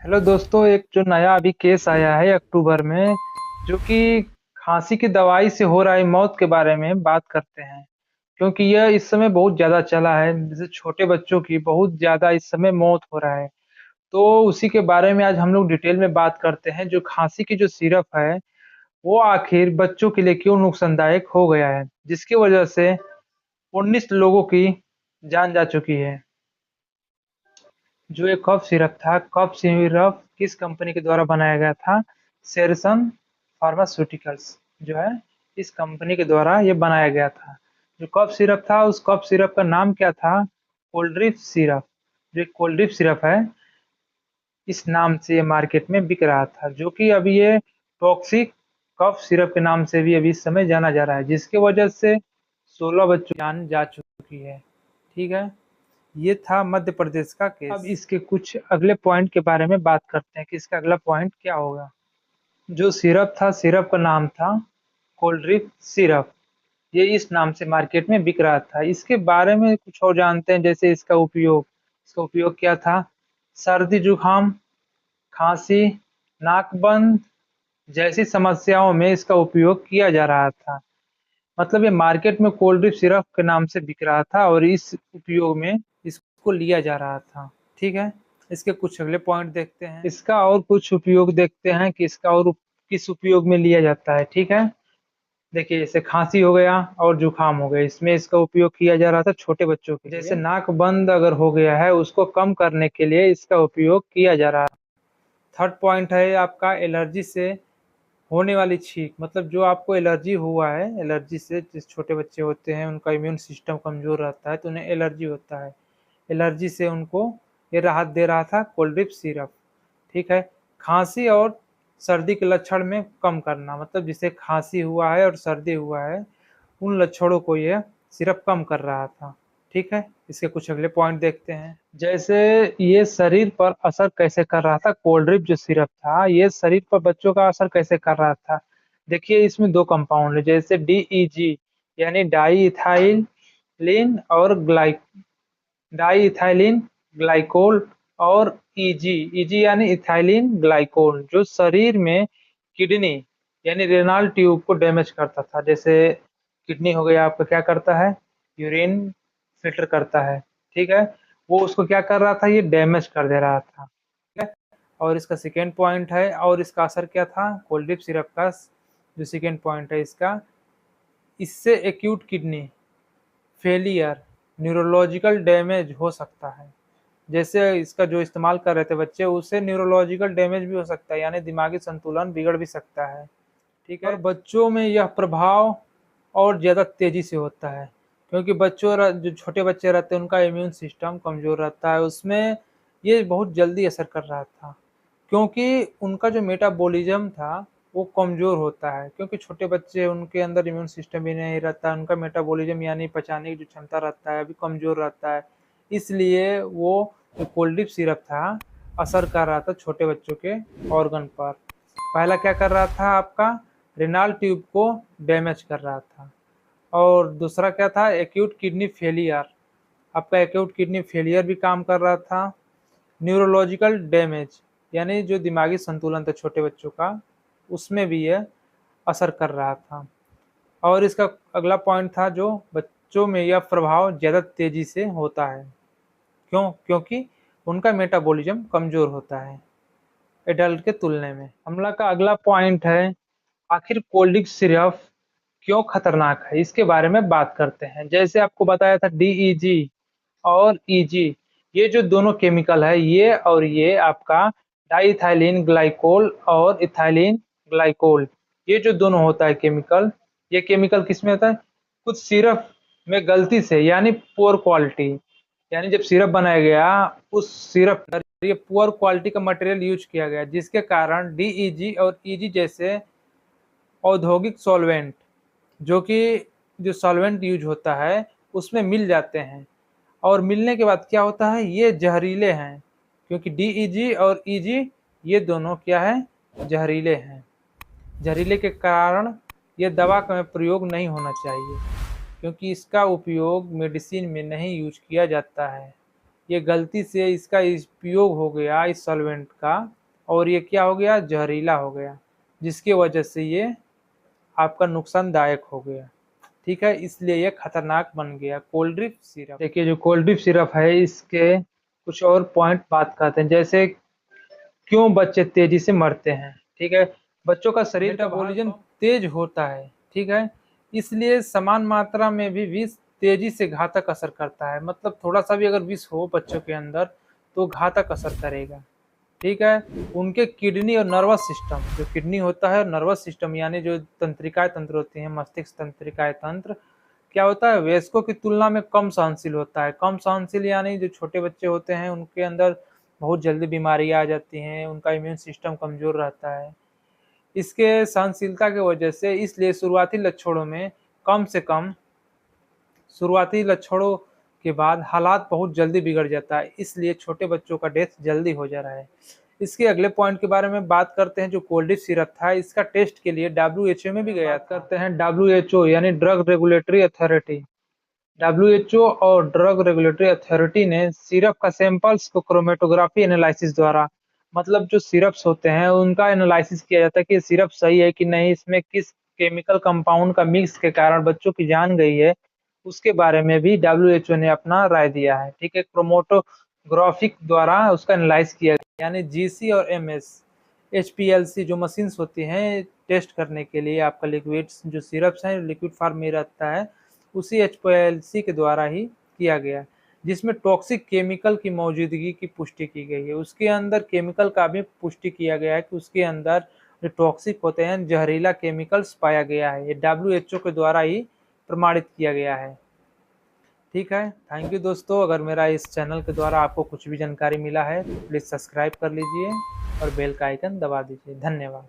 Hello दोस्तों, एक जो नया अभी केस आया है अक्टूबर में, जो कि खांसी की दवाई से हो रही मौत के बारे में बात करते हैं। क्योंकि यह इस समय बहुत ज़्यादा चला है, जैसे छोटे बच्चों की बहुत ज़्यादा इस समय मौत हो रहा है। तो उसी के बारे में आज हम लोग डिटेल में बात करते हैं। जो खांसी की जो सिरप है, वो आखिर बच्चों के लिए क्यों नुकसानदायक हो गया है, जिसकी वजह से 19 लोगों की जान जा चुकी है। जो ये कफ सिरप था, कफ सिरप किस कंपनी के द्वारा बनाया गया था? सेरसन फार्मास्यूटिकल्स जो है, इस कंपनी के द्वारा ये बनाया गया था। जो कफ सिरप था, उस कफ सिरप का नाम क्या था? कोल्ड्रिप सिरप। जो कोल्ड्रिप सिरप है, इस नाम से ये मार्केट में बिक रहा था, जो कि अभी ये टॉक्सिक कफ सिरप के नाम से भी अभी इस समय जाना जा रहा है, जिसकी वजह से 16 बच्चों की जान जा चुकी है। ठीक है, ये था मध्य प्रदेश का केस। अब इसके कुछ अगले पॉइंट के बारे में बात करते हैं कि इसका अगला पॉइंट क्या होगा। जो सिरप था, सिरप का नाम था कोल्ड्रिप सिरप। ये इस नाम से मार्केट में बिक रहा था। इसके बारे में कुछ और जानते हैं, जैसे इसका उपयोग क्या था? सर्दी जुकाम, खांसी, नाक बंद जैसी समस्याओं में इसका उपयोग किया जा रहा था। मतलब ये मार्केट में कोल्ड ड्रिप सिरप के नाम से बिक रहा था और इस उपयोग में इसको लिया जा रहा था। ठीक है, इसके कुछ अगले पॉइंट देखते हैं। इसका और कुछ उपयोग देखते हैं कि इसका और किस उपयोग में लिया जाता है। ठीक है, देखिए जैसे खांसी हो गया और जुकाम हो गया, इसमें इसका उपयोग किया जा रहा था छोटे बच्चों के लिए। जैसे नाक बंद अगर हो गया है, उसको कम करने के लिए इसका उपयोग किया जा रहा है। थर्ड पॉइंट है आपका एलर्जी से होने वाली छींक। मतलब जो आपको एलर्जी हुआ है, एलर्जी से, जिस छोटे बच्चे होते हैं उनका इम्यून सिस्टम कमज़ोर रहता है तो उन्हें एलर्जी होता है। एलर्जी से उनको ये राहत दे रहा था कोल्ड ड्रिप सिरप। ठीक है, खांसी और सर्दी के लक्षण में कम करना, मतलब जिसे खांसी हुआ है और सर्दी हुआ है, उन लक्षणों को ये सिरप कम कर रहा था। ठीक है, इसके कुछ अगले पॉइंट देखते हैं। जैसे ये शरीर पर असर कैसे कर रहा था, कोल्ड ड्रिप जो सिरप था, ये शरीर पर बच्चों का असर कैसे कर रहा था? देखिए इसमें दो कंपाउंड है, जैसे डीईजी यानी डाई इथाइलिन और डाई इथाइलिन ग्लाइकोल, और ईजी ईजी यानी इथाइलिन ग्लाइकोल, जो शरीर में किडनी यानी रेनाल ट्यूब को डैमेज करता था। जैसे किडनी हो गया आपका, क्या करता है? यूरिन फिल्टर करता है। ठीक है, वो उसको क्या कर रहा था? ये डैमेज कर दे रहा था। ठीक है, और इसका सेकेंड पॉइंट है, और इसका असर क्या था कोल्ड ड्रिप सिरप का? जो सेकेंड पॉइंट है इसका, इससे acute kidney failure, neurological damage हो सकता है। जैसे इसका जो इस्तेमाल कर रहे थे बच्चे, उससे न्यूरोलॉजिकल डैमेज भी हो सकता है, यानी दिमागी संतुलन बिगड़ भी सकता है। ठीक है, और बच्चों में यह प्रभाव और ज़्यादा तेज़ी से होता है, क्योंकि जो छोटे बच्चे रहते हैं उनका इम्यून सिस्टम कमज़ोर रहता है, उसमें ये बहुत जल्दी असर कर रहा था, क्योंकि उनका जो मेटाबॉलिज्म था वो कमज़ोर होता है। क्योंकि छोटे बच्चे, उनके अंदर इम्यून सिस्टम भी नहीं रहता, उनका मेटाबॉलिज्म यानी पचाने की जो क्षमता रहता है अभी कमज़ोर रहता है, इसलिए वो जो कोल्ड ड्रिप सिरप था असर कर रहा था छोटे बच्चों के ऑर्गन पर। पहला क्या कर रहा था आपका? रेनाल ट्यूब को डैमेज कर रहा था, और दूसरा क्या था? Acute kidney failure. आपका एक्यूट किडनी फेलियर भी काम कर रहा था। न्यूरोलॉजिकल डैमेज यानी जो दिमागी संतुलन था छोटे बच्चों का, उसमें भी यह असर कर रहा था। और इसका अगला पॉइंट था, जो बच्चों में यह प्रभाव ज़्यादा तेज़ी से होता है। क्यों? क्योंकि उनका मेटाबॉलिज्म कमज़ोर होता है एडल्ट के तुलने में। हमला का अगला पॉइंट है, आखिर कोल्ड ड्रिंक सिरप क्यों खतरनाक है, इसके बारे में बात करते हैं। जैसे आपको बताया था डीईजी और ईजी, ये जो दोनों केमिकल है, ये आपका डाइथाइलिन ग्लाइकोल और इथाइलिन ग्लाइकोल, ये जो दोनों होता है केमिकल, ये केमिकल किस में होता है? कुछ सिरप में गलती से, यानी पुअर क्वालिटी, यानी जब सिरप बनाया गया, उस सिरप पर ये पुअर क्वालिटी का मटेरियल यूज किया गया, जिसके कारण डीईजी और ईजी जैसे औद्योगिक सॉल्वेंट, जो कि जो सॉल्वेंट यूज होता है उसमें मिल जाते हैं, और मिलने के बाद क्या होता है? ये जहरीले हैं, क्योंकि डीईजी और ईजी ये दोनों क्या है? जहरीले हैं। जहरीले के कारण ये दवा का प्रयोग नहीं होना चाहिए, क्योंकि इसका उपयोग मेडिसिन में नहीं यूज किया जाता है। ये गलती से इसका उपयोग हो गया इस सॉल्वेंट का, और ये क्या हो गया, जहरीला हो गया, जिसकी वजह से ये आपका नुकसानदायक हो गया। ठीक है, इसलिए ये खतरनाक बन गया कोल्ड ड्रिप सिरप। देखिए जो कोल्ड ड्रिप सिरप है इसके कुछ और पॉइंट बात करते हैं, जैसे क्यों बच्चे तेजी से मरते हैं। ठीक है, बच्चों का शरीर मेटाबॉलिज्म तेज होता है। ठीक है, इसलिए समान मात्रा में भी विष तेजी से घातक असर करता है। मतलब थोड़ा सा भी अगर विष हो बच्चों के अंदर तो घातक असर करेगा। ठीक है, उनके किडनी और नर्वस सिस्टम, जो किडनी होता है नर्वस सिस्टम यानी जो तंत्रिकाएं तंत्र होती हैं, मस्तिष्क तंत्रिकाएं तंत्र, क्या होता है, वयस्कों की तुलना में कम सहनशील होता है। कम सहनशील यानी जो छोटे बच्चे होते हैं उनके अंदर बहुत जल्दी बीमारियां आ जाती हैं, उनका इम्यून सिस्टम कमजोर रहता है। इसके सहनशीलता की वजह से इसलिए शुरुआती लक्षणों के बाद हालात बहुत जल्दी बिगड़ जाता है, इसलिए छोटे बच्चों का डेथ जल्दी हो जा रहा है। इसके अगले पॉइंट के बारे में बात करते हैं, जो कोल्ड ड्रिप सिरप था इसका टेस्ट के लिए WHO में भी गया था। करते हैं WHO यानी ड्रग रेगुलेटरी अथॉरिटी। WHO और ड्रग रेगुलेटरी अथॉरिटी ने सिरप का सैंपल्स को क्रोमेटोग्राफी एनालिसिस द्वारा, मतलब जो सिरप्स होते हैं उनका एनालिसिस किया जाता है कि सिरप सही है कि नहीं, इसमें किस केमिकल कंपाउंड का मिक्स के कारण बच्चों की जान गई है, उसके बारे में भी WHO ने अपना राय दिया है। ठीक है, क्रोमेटोग्राफिक द्वारा उसका एनालाइज किया गया, यानी GC और MS HPLC जो मशीन्स होती हैं टेस्ट करने के लिए आपका लिक्विड्स जो सिरप्स हैं लिक्विड फॉर्म में रहता है, उसी HPLC के द्वारा ही किया गया, जिसमें टॉक्सिक केमिकल की मौजूदगी की पुष्टि की गई है। उसके अंदर केमिकल का भी पुष्टि किया गया है कि उसके अंदर जो टॉक्सिक होते हैं जहरीला केमिकल्स पाया गया है। ये WHO के द्वारा ही प्रमाणित किया गया है। ठीक है, थैंक यू दोस्तों। अगर मेरा इस चैनल के द्वारा आपको कुछ भी जानकारी मिला है तो प्लीज़ सब्सक्राइब कर लीजिए और बेल का आइकन दबा दीजिए। धन्यवाद।